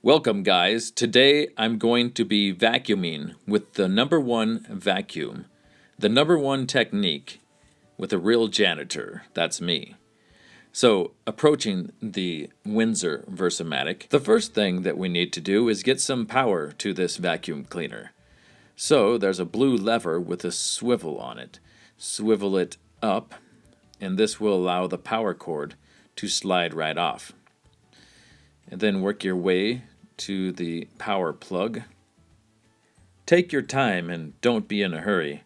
Welcome guys, today I'm going to be vacuuming with the #1 vacuum, the #1 technique with a real janitor, that's me. So, approaching the Windsor Versamatic, the first thing that we need to do is get some power to this vacuum cleaner. So, there's a blue lever with a swivel on it. Swivel it up, and this will allow the power cord to slide right off. And then work your way to the power plug. Take your time and don't be in a hurry.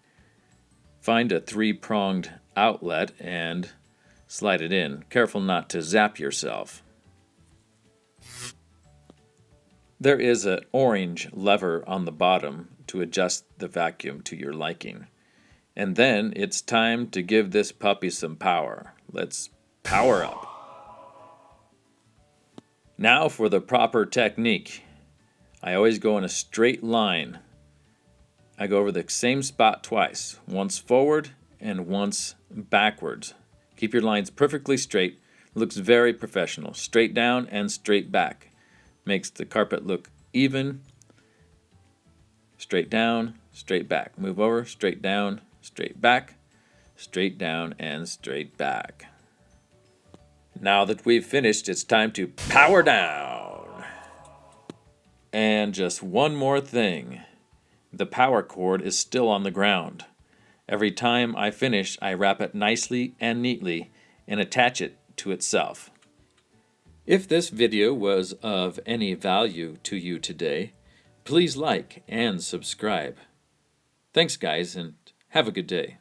Find a 3-pronged outlet and slide it in. Careful not to zap yourself. There is an orange lever on the bottom to adjust the vacuum to your liking. And then it's time to give this puppy some power. Let's power up. Now for the proper technique. I always go in a straight line. I go over the same spot twice, once forward and once backwards. Keep your lines perfectly straight. Looks very professional. Straight down and straight back. Makes the carpet look even. Straight down, straight back. Move over, straight down, straight back, straight down, and straight back. Now that we've finished, it's time to power down. And just one more thing. The power cord is still on the ground. Every time I finish, I wrap it nicely and neatly and attach it to itself. If this video was of any value to you today, please like and subscribe. Thanks guys, and have a good day.